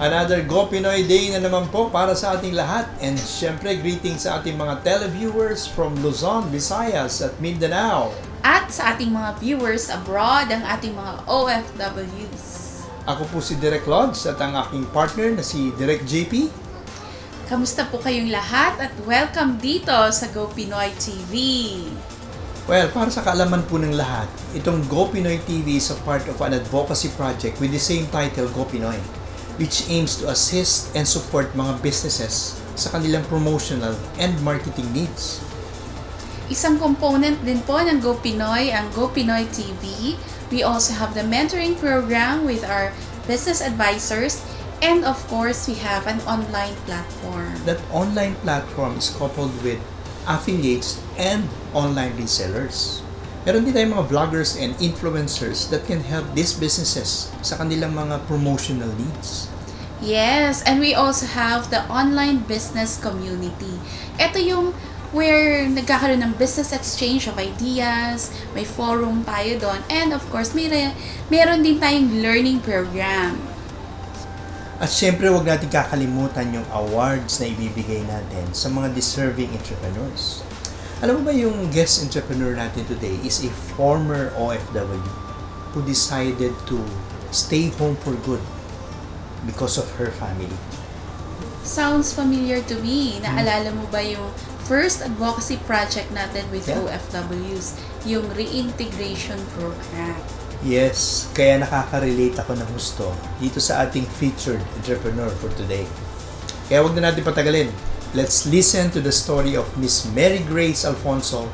Another Go Pinoy Day na naman po para sa ating lahat. And syempre, greetings sa ating mga televiewers from Luzon, Visayas at Mindanao. At sa ating mga viewers abroad, ang ating mga OFWs. Ako po si Direk Lods at ang aking partner na si Direk JP. Kamusta po kayong lahat at welcome dito sa Go Pinoy TV. Well, para sa kaalaman po ng lahat, itong Go Pinoy TV is a part of an advocacy project with the same title, Go Pinoy, which aims to assist and support mga businesses sa kanilang promotional and marketing needs. Isang component din po ng Go Pinoy ang Go Pinoy TV. We also have the mentoring program with our business advisors, and of course, we have an online platform. That online platform is coupled with affiliates and online resellers. Meron din tayong mga vloggers and influencers that can help these businesses sa kanilang mga promotional needs. Yes, and we also have the online business community. Ito yung where nagkakaroon ng business exchange of ideas, may forum tayo doon, and of course, meron din tayong learning program. At syempre, huwag natin kakalimutan yung awards na ibibigay natin sa mga deserving entrepreneurs. Alam mo ba yung guest entrepreneur natin today is a former OFW who decided to stay home for good because of her family. Sounds familiar to me. Naalala mo ba yung first advocacy project natin with OFWs, yung reintegration program? Yes, kaya nakaka-relate ako ng gusto dito sa ating featured entrepreneur for today. Kaya wag na natin patagalin. Let's listen to the story of Miss Mary Grace Alfonso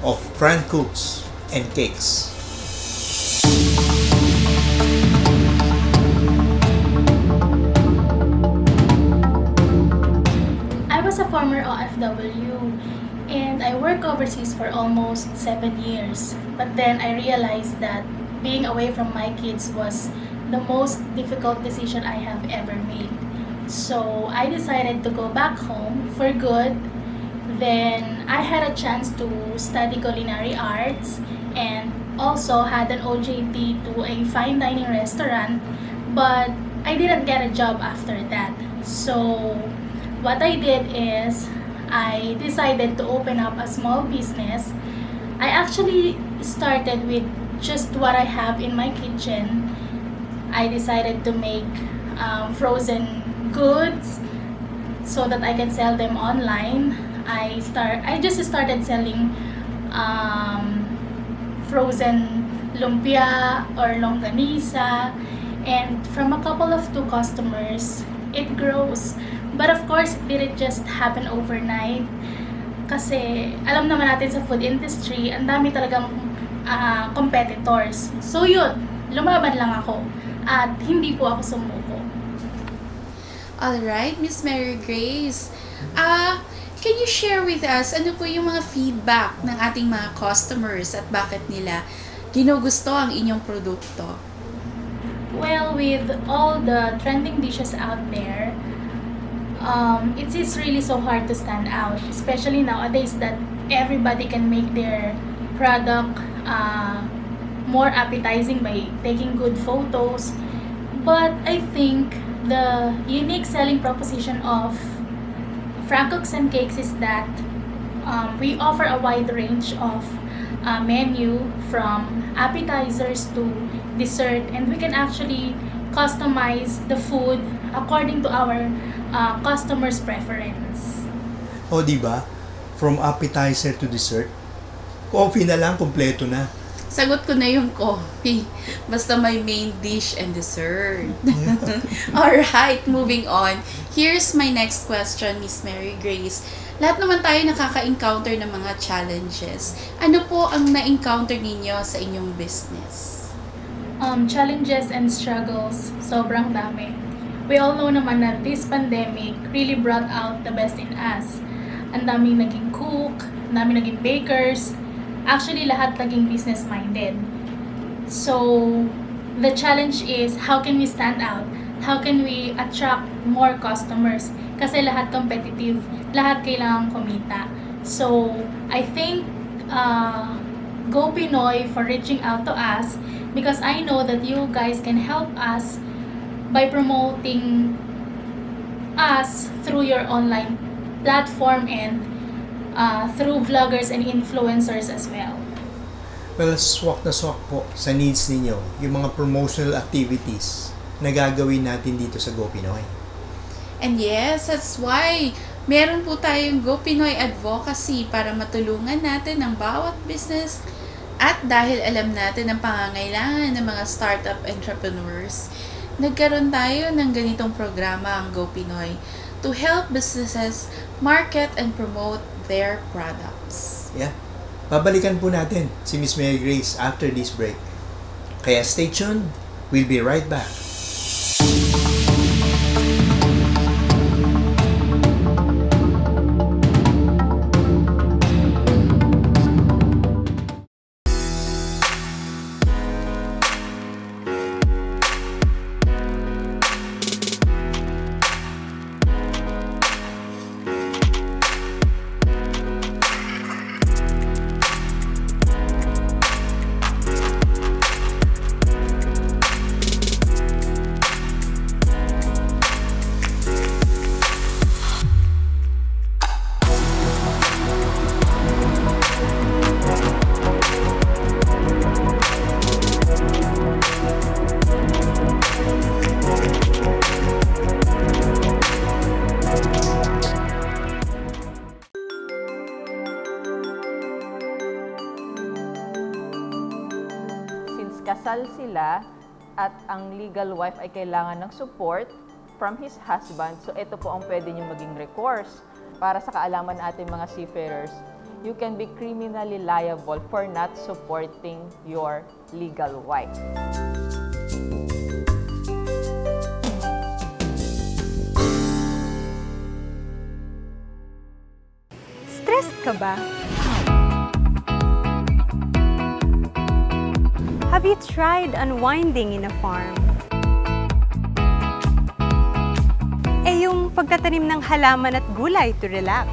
of FranCooks and Cakes. I was a former OFW and I worked overseas for almost 7 years. But then I realized that being away from my kids was the most difficult decision I have ever made. So I decided to go back home for good. Then I had a chance to study culinary arts and also had an OJT to a fine dining restaurant, but I didn't get a job after that. So what I did is I decided to open up a small business. I actually started with just what I have in my kitchen. I decided to make frozen goods so that I can sell them online. I just started selling frozen lumpia or longganisa, and from a couple of 2 customers, it grows. But of course, it didn't just happen overnight. Kasi alam naman natin sa food industry, ang dami talagang competitors. So yun, lumaban lang ako at hindi po ako sumuko. Alright, Miss Mary Grace. Can you share with us ano po yung mga feedback ng ating mga customers at bakit nila ginugusto ang inyong produkto? Well, with all the trending dishes out there, it is really so hard to stand out, especially nowadays that everybody can make their product more appetizing by taking good photos. But I think the unique selling proposition of FranCooks and Cakes is that we offer a wide range of menu from appetizers to dessert, and we can actually customize the food according to our customers' preference. O diba? From appetizer to dessert, coffee na lang, kompleto na. Sagot ko na yung coffee. Basta may main dish and dessert. Alright, moving on. Here's my next question, Miss Mary Grace. Lahat naman tayo nakaka-encounter ng mga challenges. Ano po ang na-encounter ninyo sa inyong business? Challenges and struggles, sobrang dami. We all know naman na this pandemic really brought out the best in us. Ang daming naging cook, ang daming naging bakers, actually lahat naging business-minded. So, the challenge is how can we stand out? How can we attract more customers? Kasi lahat competitive, lahat kailangang kumita. So, I think Go Pinoy for reaching out to us because I know that you guys can help us by promoting us through your online platform and through vloggers and influencers as well. Well, swak na swak po sa needs ninyo yung mga promotional activities na gagawin natin dito sa Go Pinoy. And yes, that's why meron po tayong Go Pinoy Advocacy para matulungan natin ang bawat business. At dahil alam natin ang pangangailangan ng mga startup entrepreneurs, nagkaroon tayo ng ganitong programa ang Go Pinoy to help businesses market and promote their products. Yeah. Babalikan po natin si Miss Mary Grace after this break. Kaya stay tuned. We'll be right back. kasal sila at ang legal wife ay kailangan ng support from his husband. So ito po ang pwede nyo maging recourse para sa kaalaman ating mga seafarers. You can be criminally liable for not supporting your legal wife. Stressed ka ba? Have you tried unwinding in a farm? Eh yung pagtatanim ng halaman at gulay to relax.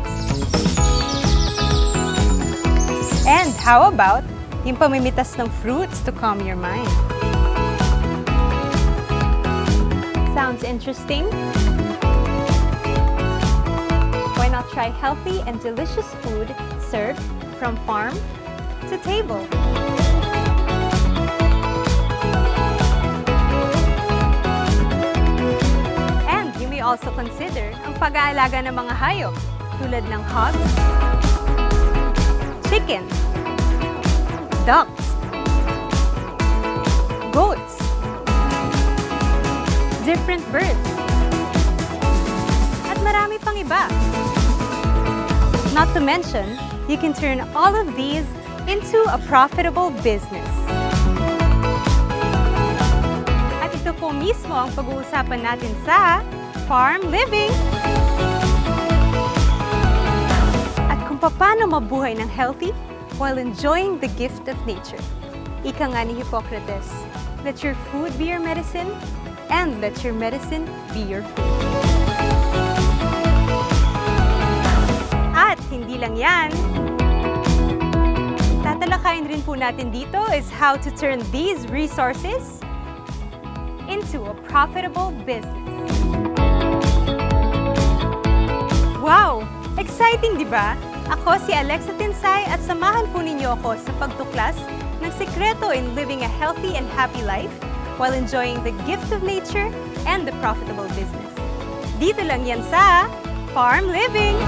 And how about yung pamimitas ng fruits to calm your mind? Sounds interesting? Why not try healthy and delicious food served from farm to table? And you may also consider ang pag-aalaga ng mga hayop tulad ng hogs, chicken, ducks, goats, different birds, at marami pang iba. Not to mention, you can turn all of these into a profitable business. At ito po mismo ang pag-uusapan natin sa farm living. At kung paano mabuhay ng healthy while enjoying the gift of nature. Ika nga ni Hippocrates, let your food be your medicine and let your medicine be your food. At hindi lang yan, tatalakayin rin po natin dito is how to turn these resources into a profitable business. Wow! Exciting, di ba? Ako si Alexa Tinsay at samahan po ninyo ako sa pagtuklas ng sekreto in living a healthy and happy life while enjoying the gift of nature and the profitable business. Dito lang yan sa Farm Living!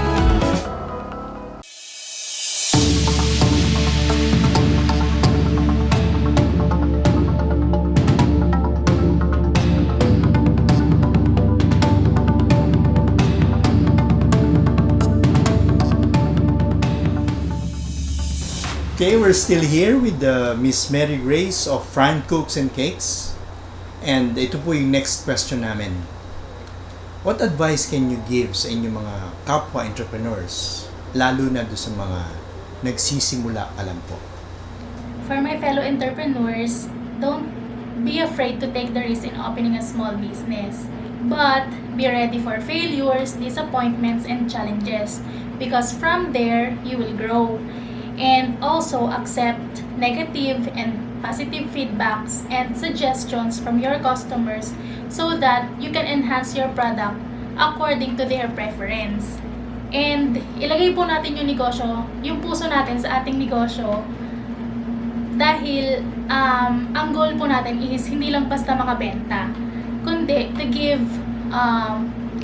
Okay, we're still here with Miss Mary Grace of FranCooks and Cakes. And ito po yung next question namin. What advice can you give sa inyong mga kapwa entrepreneurs, lalo na do sa mga nagsisimula pa lang po? For my fellow entrepreneurs, don't be afraid to take the risk in opening a small business. But be ready for failures, disappointments, and challenges. Because from there, you will grow. And also accept negative and positive feedbacks and suggestions from your customers so that you can enhance your product according to their preference. And ilagay po natin yung negosyo, yung puso natin sa ating negosyo dahil ang goal po natin is hindi lang basta makabenta, kundi to give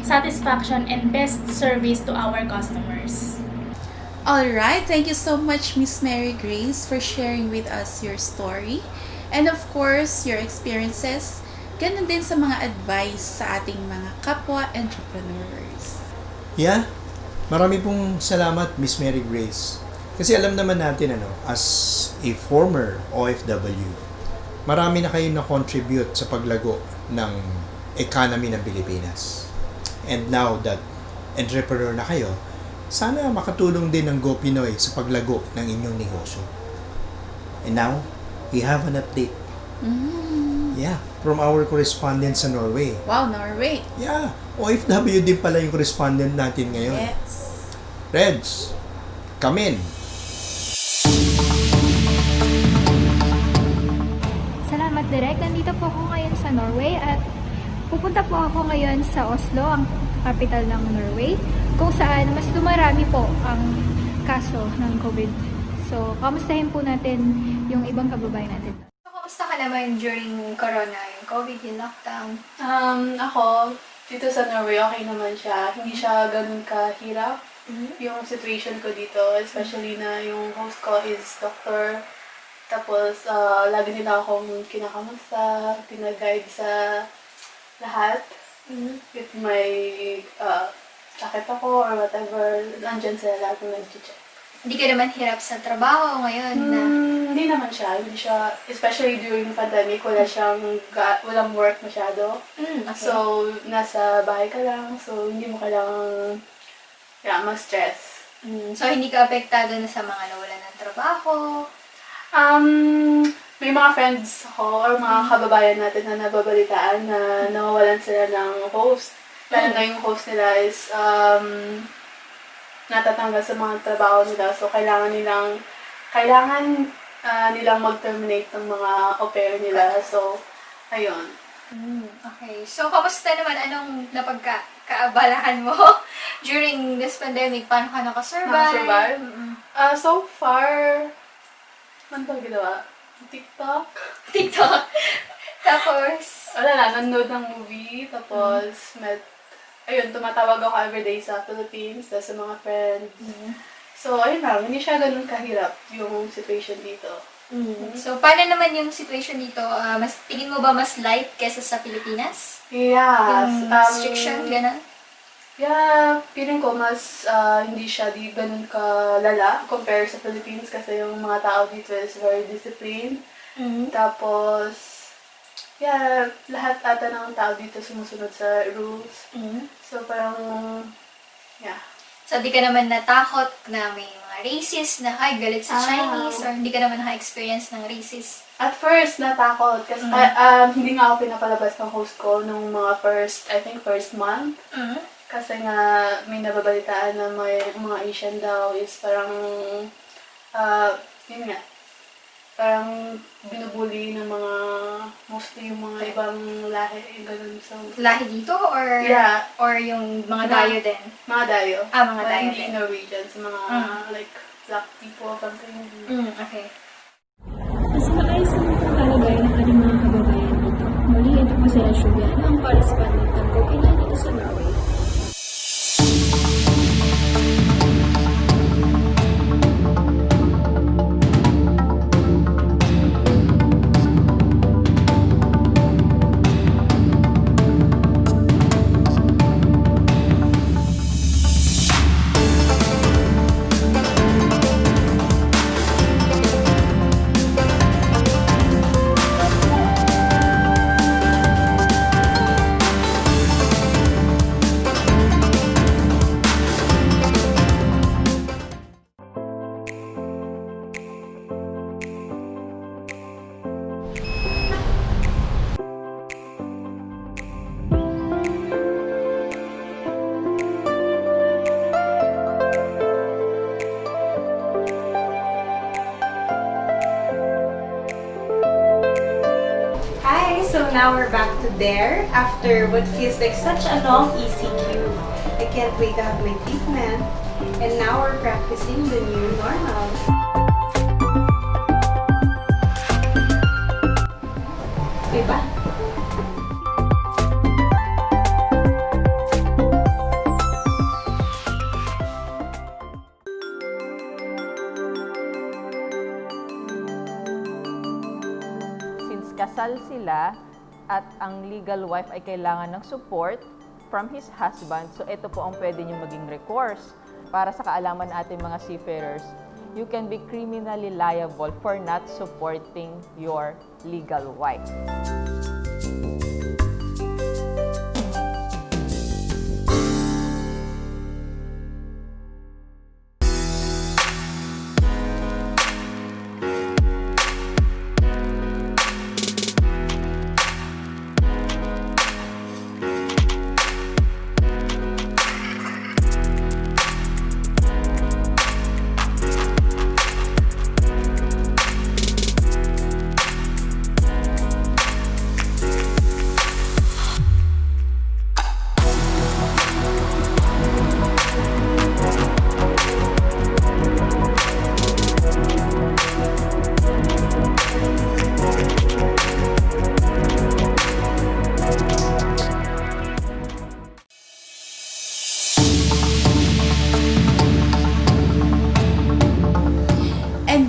satisfaction and best service to our customers. Alright, thank you so much, Miss Mary Grace, for sharing with us your story. And of course, your experiences. Ganun din sa mga advice sa ating mga kapwa entrepreneurs. Yeah, marami pong salamat, Miss Mary Grace. Kasi alam naman natin, as a former OFW, marami na kayong na-contribute sa paglago ng economy ng Pilipinas. And now that entrepreneur na kayo, sana makatulong din ng Go Pinoy sa paglago ng inyong negosyo. And now, we have an update. Yeah, from our correspondent sa Norway. Wow, Norway. Yeah, OFW din pala yung correspondent natin ngayon. Yes. Reds, come in. Salamat, Direk. Nandito po ako ngayon sa Norway at pupunta po ako ngayon sa Oslo, ang capital ng Norway, kung saan mas dumarami po ang kaso ng COVID. So, kamustahin po natin yung ibang kababayan natin. Kamusta ka naman during corona, yung COVID, yung lockdown? Ako, dito sa Norway, okay naman siya. Hindi siya ganun kahirap. Yung situation ko dito, especially na yung host ko is doctor. Tapos, lagi nila akong kinakamusta, pinaguide sa lahat. With my sakit ako or whatever, nandyan sila lahat ng nag-check. Hindi ka naman hirap sa trabaho ngayon na... Hindi naman siya. Hindi siya, especially during pandemic, walang work masyado. Okay. So, nasa bahay ka lang. So, hindi mo kailangang ma-stress. So, hindi ka apektado na sa mga nawalan ng trabaho? May mga friends ako or mga kababayan natin na nababalitaan na nawawalan sila ng host. Lalo na yung host nila is natatanggal sa mga trabaho nila. So, kailangan nilang mag-terminate ng mga au pair nila. So, ayun. Okay. So, kamusta naman? Anong napagkaabalahan mo during this pandemic? Paano ka nakasurvive? Nakasurvive? So far, ano ba ginawa? TikTok? Tapos, Wala na, nanonood ng movie. Tapos, tumatawag ako everyday sa Philippines, sa mga friends. So, ayun lang, hindi siya ganun kahirap yung situation dito. so paano naman yung situation dito? Tingin mo ba mas light kesa sa Pilipinas? Yes. Yung restriction, gano'n? Yeah, feeling ko mas hindi siya ganun kalala compare sa Philippines kasi yung mga tao dito is very disciplined. Tapos, lahat ata ng tao dito sumusunod sa rules. So, parang, So, di ka naman natakot na may mga racist na galit sa Chinese or hindi ka naman naka-experience ng racist? At first, natakot kasi hindi nga ako pinapalabas ng host ko nung mga first month. Kasi nga, may nababalitaan na may mga Asian daw is parang, parang binubuli ng mga, mostly yung mga ibang lahi, ganun. So, Lahi dito or Yeah. or yung mga dayo din? mga dayo. Mga dayo Hindi din. Norwegians, mga like black people, something. Okay. Mas maayos naman po kalagayan ng ating mga kababayan dito. Muli, ito po si Ashubia, ang correspondent ng Go Pinoy dito sa Norway. Hi! So now we're back to there after what feels like such a long ECQ. I can't wait to have my treatment. And now we're practicing the new normal. Diba? Since kasal sila at ang legal wife ay kailangan ng support from his husband, so ito po ang pwede nyo maging recourse. Para sa kaalaman ating mga seafarers, you can be criminally liable for not supporting your legal wife.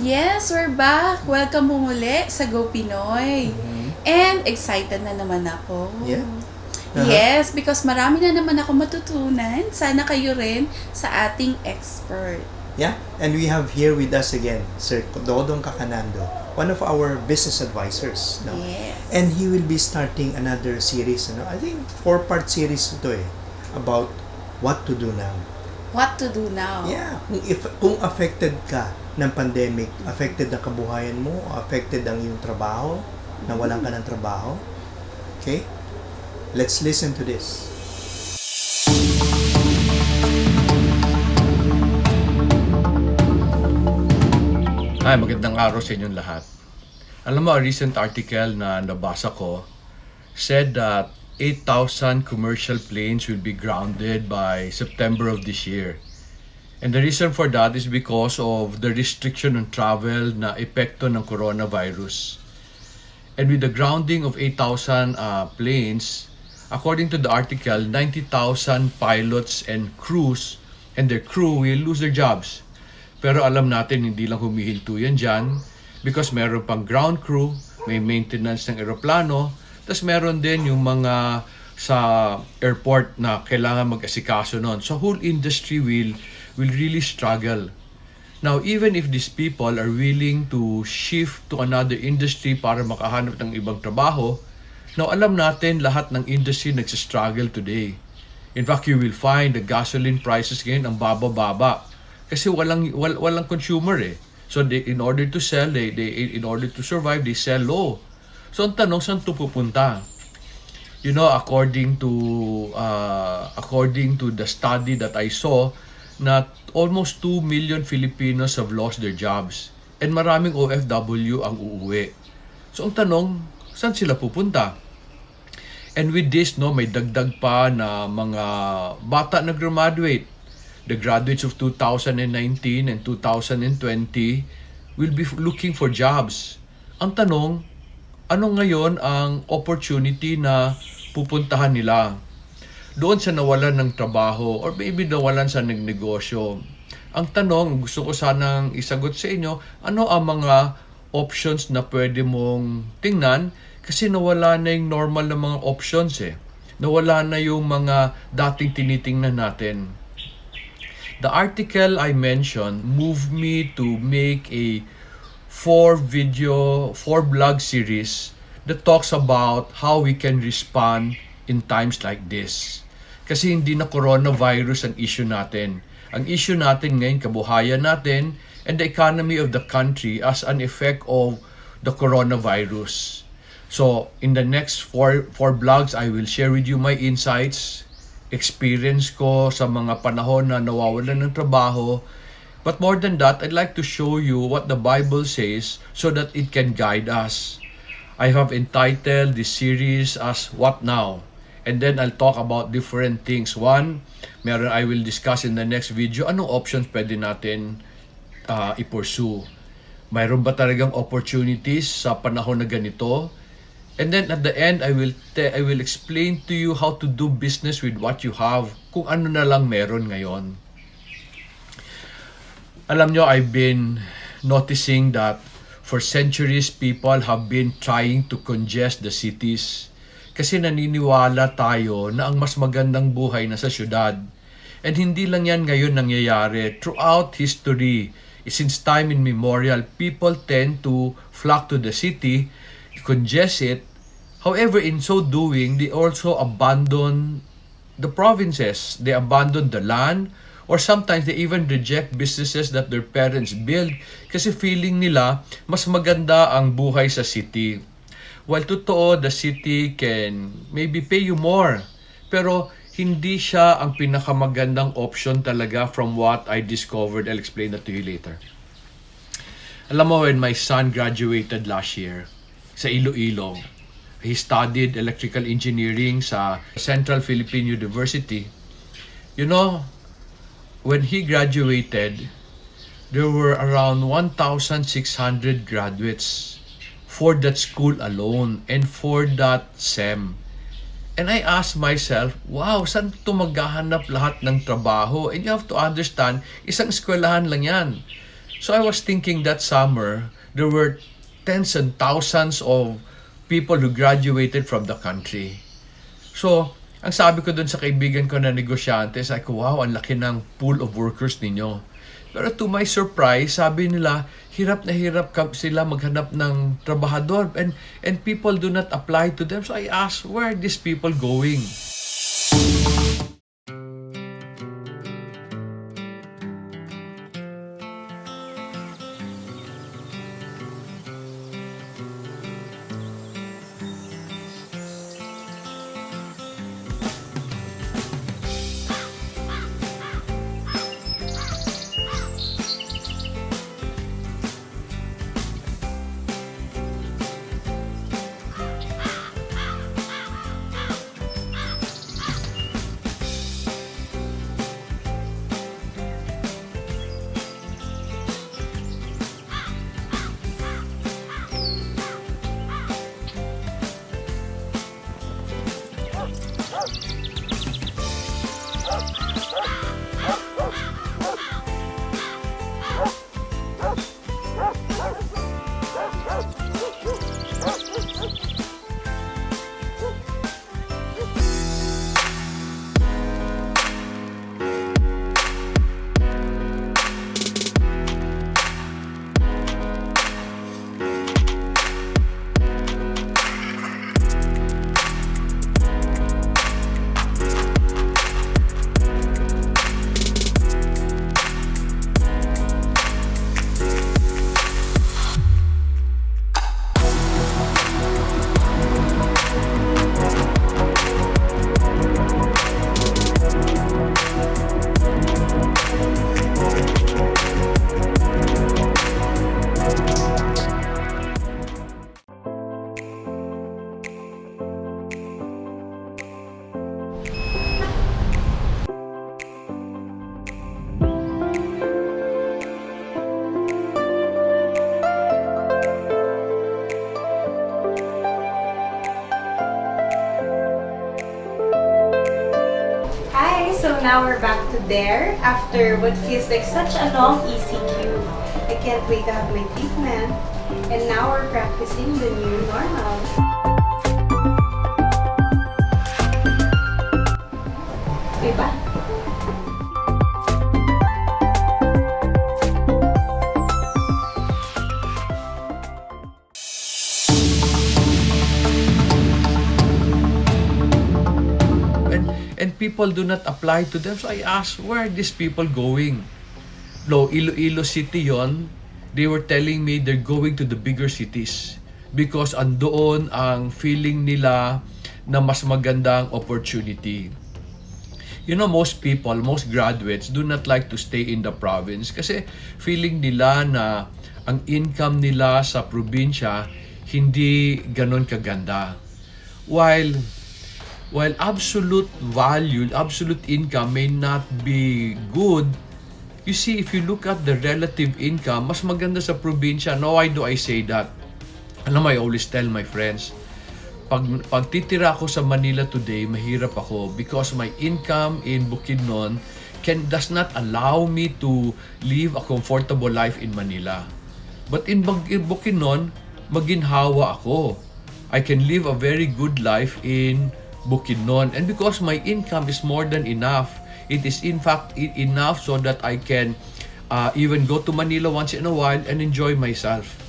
Yes, we're back. Welcome mo muli sa Go Pinoy. And excited na naman ako. Yeah. Yes, because marami na naman ako matutunan. Sana kayo rin sa ating expert. Yeah, and we have here with us again, Sir Dodong Cacannando, one of our business advisors. No? Yes. And he will be starting another series. I think 4-part series ito about what to do now. What to do now? Yeah, kung affected ka ng pandemic, affected ang kabuhayan mo, affected ang iyong trabaho, nawalan ka ng trabaho. Okay? Let's listen to this. Hi, magandang araw sa inyong lahat. Alam mo, a recent article na nabasa ko said that 8,000 commercial planes will be grounded by September of this year. And the reason for that is because of the restriction on travel na epekto ng coronavirus. And with the grounding of 8,000 planes, according to the article, 90,000 pilots and crews and their crew will lose their jobs. Pero alam natin, hindi lang humihinto yan dyan because meron pang ground crew, may maintenance ng eroplano, tapos meron din yung mga sa airport na kailangan mag-asikaso nun. So whole industry will really struggle. Now, even if these people are willing to shift to another industry para makahanap ng ibang trabaho, now alam natin lahat ng industry nagsistruggle today. In fact, you will find the gasoline prices ngayon ang baba-baba kasi walang consumer So in order to sell, in order to survive, they sell low. So ang tanong, saan ito pupunta? You know, according to the study that I saw, na almost 2 million Filipinos have lost their jobs and maraming OFW ang uuwi. So ang tanong, saan sila pupunta? And with this, may dagdag pa na mga bata na graduate. The graduates of 2019 and 2020 will be looking for jobs. Ang tanong, ano ngayon ang opportunity na pupuntahan nila? Doon sa nawalan ng trabaho or maybe nawalan sa nagnegosyo. Ang tanong, gusto ko sanang isagot sa inyo, ano ang mga options na pwede mong tingnan kasi nawala na yung normal na mga options Nawala na yung mga dating tinitingnan natin. The article I mentioned moved me to make a 4-vlog series that talks about how we can respond in times like this. Kasi hindi na coronavirus ang issue natin. Ang issue natin ngayon, kabuhayan natin and the economy of the country as an effect of the coronavirus. So, in the next 4 vlogs, I will share with you my insights, experience ko sa mga panahon na nawawalan ng trabaho. But more than that, I'd like to show you what the Bible says so that it can guide us. I have entitled this series as What Now? And then I'll talk about different things. One, I will discuss in the next video anong options pwede natin i-pursue. Mayroon ba talagang opportunities sa panahon na ganito? And then at the end, I will explain to you how to do business with what you have, kung ano na lang meron ngayon. Alam nyo, I've been noticing that for centuries, people have been trying to congest the cities. Kasi naniniwala tayo na ang mas magandang buhay na sa syudad. And hindi lang yan ngayon nangyayari. Throughout history, since time immemorial, people tend to flock to the city, congest it. However, in so doing, they also abandon the provinces. They abandon the land, or sometimes they even reject businesses that their parents build kasi feeling nila mas maganda ang buhay sa city. While totoo, the city can maybe pay you more, pero hindi siya ang pinakamagandang option talaga from what I discovered. I'll explain that to you later. Alam mo, when my son graduated last year sa Iloilo, he studied electrical engineering sa Central Philippine University. You know, when he graduated, there were around 1,600 graduates for that school alone and for that SEM. And I asked myself, wow, saan ito maghahanap lahat ng trabaho? And you have to understand, isang eskwelahan lang yan. So I was thinking that summer, there were tens and thousands of people who graduated from the country. So, ang sabi ko dun sa kaibigan ko na negosyante, sabi ko, wow, ang laki ng pool of workers ninyo. Pero to my surprise, sabi nila, hirap na hirap sila maghanap ng trabahador and people do not apply to them. So I asked, where are these people going? So now we're back to there after what feels like such a long ECQ. I can't wait to have my treatment. And now we're practicing the new normal. Diba? And people do not apply to them. So I asked, where are these people going? No, Iloilo City yon. They were telling me they're going to the bigger cities because andoon ang feeling nila na mas magandang opportunity. You know, most people, most graduates do not like to stay in the province kasi feeling nila na ang income nila sa probinsya hindi ganon kaganda. While while absolute value, absolute income may not be good, you see, if you look at the relative income, mas maganda sa probinsya. Now, why do I say that? Alam mo, I always tell my friends, pag titira ako sa Manila today, mahirap ako because my income in Bukidnon does not allow me to live a comfortable life in Manila. But in Bukidnon, maginhawa ako. I can live a very good life in Bukidnon. And because my income is more than enough, it is in fact enough so that I can even go to Manila once in a while and enjoy myself.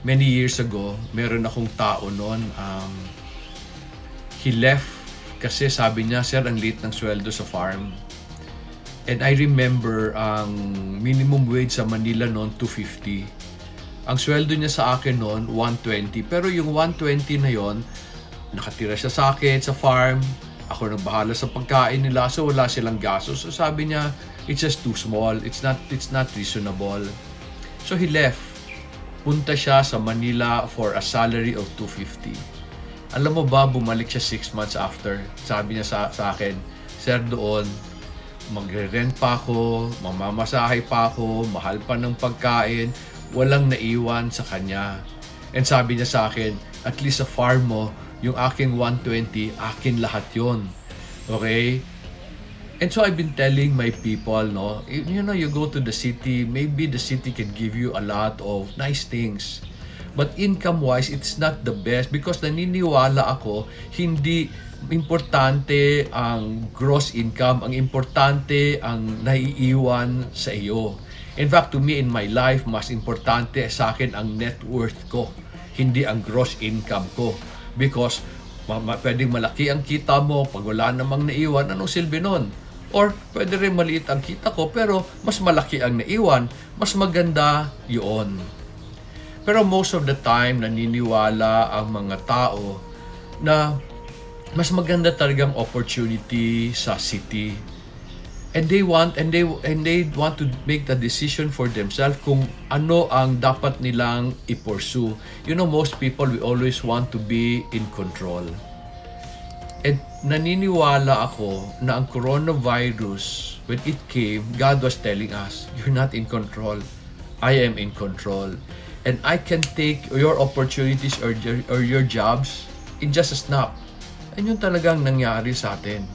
Many years ago, meron akong tao noon, he left kasi sabi niya, sir, ang liit ng sweldo sa farm. And I remember ang minimum wage sa Manila noon, 250. Ang sweldo niya sa akin noon, 120. Pero yung 120 na yon, nakatira siya sa akin sa farm. Ako nagbahala sa pagkain nila, so wala silang gastos. So sabi niya, it's just too small. It's not reasonable. So he left. Punta siya sa Manila for a salary of 250. Alam mo ba, bumalik siya 6 months after. Sabi niya sa akin, sir, doon, magre-rent pa ako, mamamasahe pa ako, mahal pa ng pagkain, walang naiwan sa kanya. And sabi niya sa akin, at least sa farm mo, yung aking 120, akin lahat yon. Okay? And so I've been telling my people, no, you know, you go to the city, maybe the city can give you a lot of nice things. But income-wise, it's not the best because naniniwala ako, hindi importante ang gross income, ang importante ang naiiwan sa iyo. In fact, to me in my life, mas importante sa akin ang net worth ko, hindi ang gross income ko. Because pwedeng malaki ang kita mo, pag wala namang naiwan, anong silbi nun? Or pwede rin maliit ang kita ko, pero mas malaki ang naiwan, mas maganda yun. Pero most of the time, naniniwala ang mga tao na mas maganda talagang opportunity sa city. And they want to make the decision for themselves kung ano ang dapat nilang i-pursue. You know, most people, we always want to be in control. And naniniwala ako na ang coronavirus, when it came, God was telling us, you're not in control. I am in control. And I can take your opportunities or your jobs in just a snap. And yun talagang nangyari sa atin.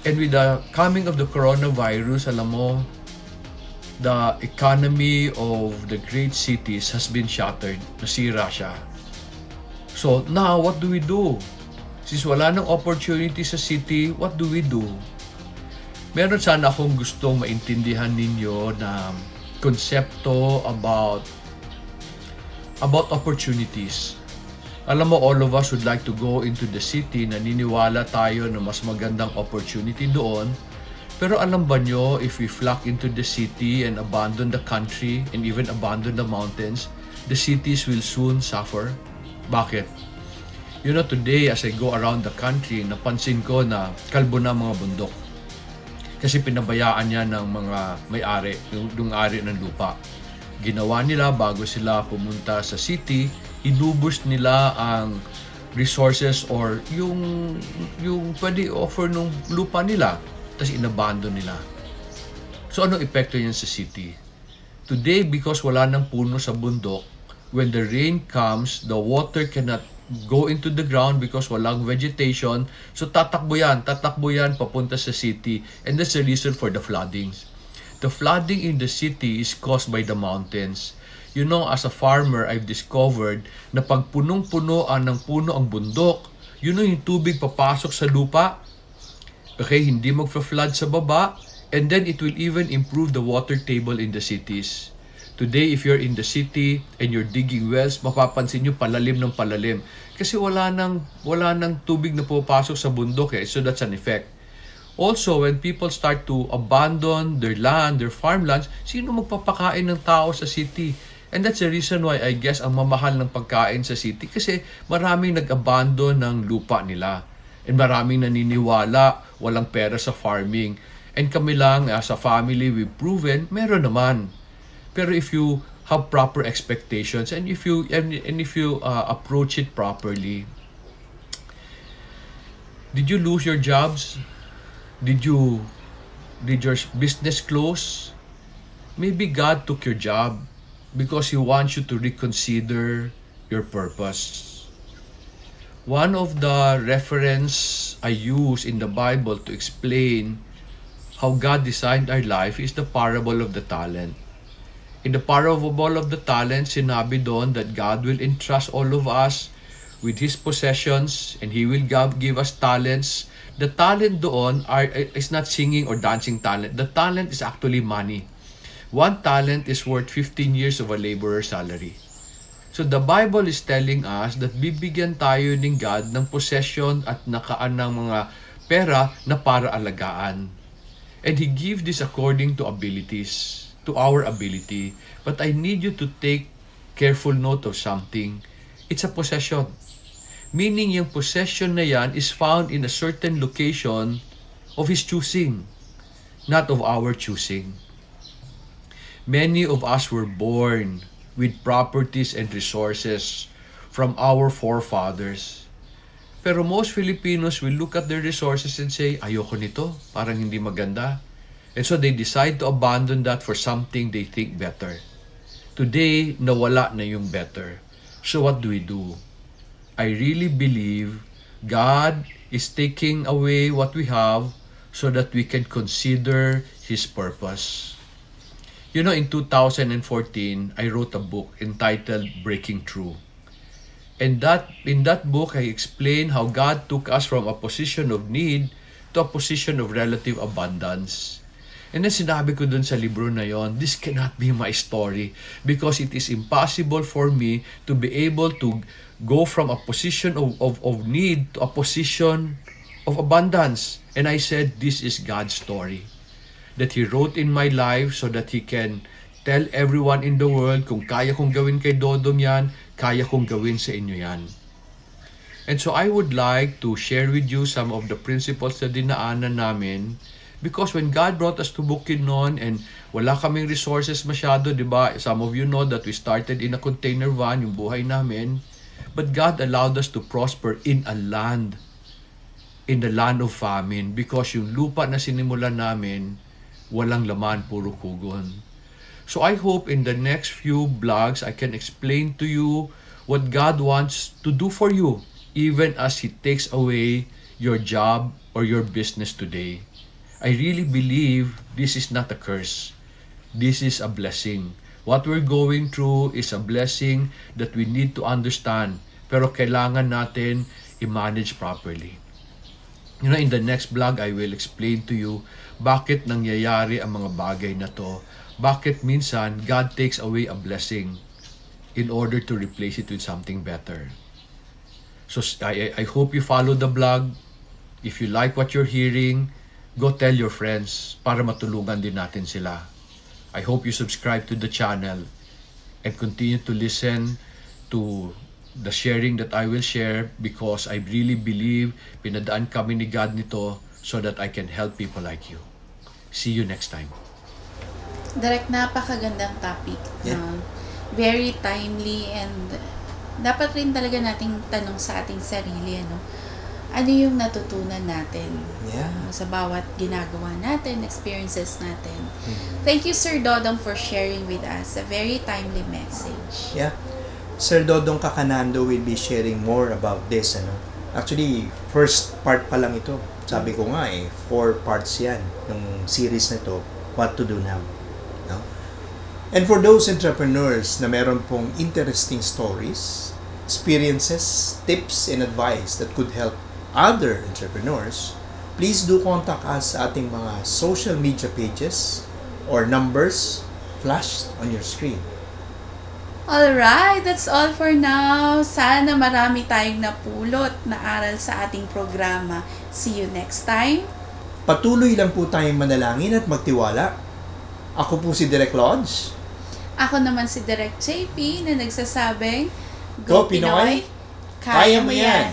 And with the coming of the coronavirus, alam mo, the economy of the great cities has been shattered. Nasira siya. So now, what do we do? Since wala nang opportunity sa city, what do we do? Meron sana akong gustong maintindihan ninyo na konsepto about opportunities. Alam mo, all of us would like to go into the city, naniniwala tayo na mas magandang opportunity doon. Pero alam ba nyo, if we flock into the city and abandon the country and even abandon the mountains, the cities will soon suffer. Bakit? You know, today as I go around the country, napansin ko na kalbo na mga bundok. Kasi pinabayaan niya ng mga may-ari, yung ari ng lupa. Ginawa nila bago sila pumunta sa city, inubos nila ang resources or yung pwede offer ng lupa nila, tapos inabandon nila. So ano epekto yan sa city? Today, because wala nang puno sa bundok, when the rain comes, the water cannot go into the ground because walang vegetation. So tatakbo yan papunta sa city. And that's the reason for the floodings. The flooding in the city is caused by the mountains. You know, as a farmer, I've discovered na pag punong-punoan ng puno ang bundok, yun yung tubig papasok sa lupa. Okay, hindi magfa-flood sa baba, and then it will even improve the water table in the cities. Today, if you're in the city and you're digging wells, mapapansin nyo palalim ng palalim. Kasi wala nang tubig na pupasok sa bundok so that's an effect. Also, when people start to abandon their land, their farmlands, sino magpapakain ng tao sa city? And that's the reason why I guess ang mamahal ng pagkain sa city kasi maraming nag-abandon ng lupa nila. And maraming naniniwala, walang pera sa farming. And kami lang, as a family, we've proven, meron naman. Pero if you have proper expectations and if you approach it properly, Did you lose your jobs? Did your business close? Maybe God took your job because He wants you to reconsider your purpose. One of the reference I use in the Bible to explain how God designed our life is the parable of the talent. In the parable of the talent, sinabi doon that God will entrust all of us with His possessions and He will give us talents. The talent doon is not singing or dancing talent. The talent is actually money. One talent is worth 15 years of a laborer's salary. So the Bible is telling us that bibigyan tayo ng God ng possession at nakaan ng mga pera na para alagaan. And He gives this according to abilities, to our ability. But I need you to take careful note of something. It's a possession. Meaning yung possession na yan is found in a certain location of His choosing, not of our choosing. Many of us were born with properties and resources from our forefathers. Pero most Filipinos will look at their resources and say, ayoko nito, parang hindi maganda. And so they decide to abandon that for something they think better. Today, nawala na yung better. So what do? I really believe God is taking away what we have so that we can consider His purpose. You know, in 2014, I wrote a book entitled Breaking Through. And in that book, I explained how God took us from a position of need to a position of relative abundance. And then sinabi ko dun sa libro na yon, this cannot be my story because it is impossible for me to be able to go from a position of need to a position of abundance. And I said, this is God's story that He wrote in my life so that He can tell everyone in the world, kung kaya kong gawin kay Dodong yan, kaya kong gawin sa inyo yan. And so I would like to share with you some of the principles na dinaanan namin because when God brought us to Bukidnon and wala kaming resources masyado, di ba? Some of you know that we started in a container van, yung buhay namin. But God allowed us to prosper in the land of famine because yung lupa na sinimulan namin, walang laman, puro kugon. So I hope in the next few vlogs, I can explain to you what God wants to do for you, even as He takes away your job or your business today. I really believe this is not a curse. This is a blessing. What we're going through is a blessing that we need to understand, pero kailangan natin i-manage properly. You know, in the next vlog, I will explain to you bakit nangyayari ang mga bagay na to. Bakit minsan God takes away a blessing in order to replace it with something better. So I hope you follow the vlog. If you like what you're hearing, go tell your friends para matulungan din natin sila. I hope you subscribe to the channel and continue to listen to the sharing that I will share because I really believe pinadaan kami ni God nito so that I can help people like you. See you next time. Direct, napakagandang topic. Yeah. Very timely and dapat rin talaga nating tanong sa ating sarili, ano yung natutunan natin sa bawat ginagawa natin, experiences natin. Thank you, Sir Dodong, for sharing with us a very timely message. Yeah. Sir Dodong Cacannando will be sharing more about this. Actually, first part pa lang ito. Sabi ko nga 4 parts yan, yung series na ito, What to Do Now. No? And for those entrepreneurs na meron pong interesting stories, experiences, tips, and advice that could help other entrepreneurs, please do contact us sa ating mga social media pages or numbers flashed on your screen. Alright, that's all for now. Sana marami tayong napulot na aral sa ating programa. See you next time. Patuloy lang po tayong manalangin at magtiwala. Ako po si Direk Lodge. Ako naman si Direk JP na nagsasabing, Go Pinoy! Kaya mo yan!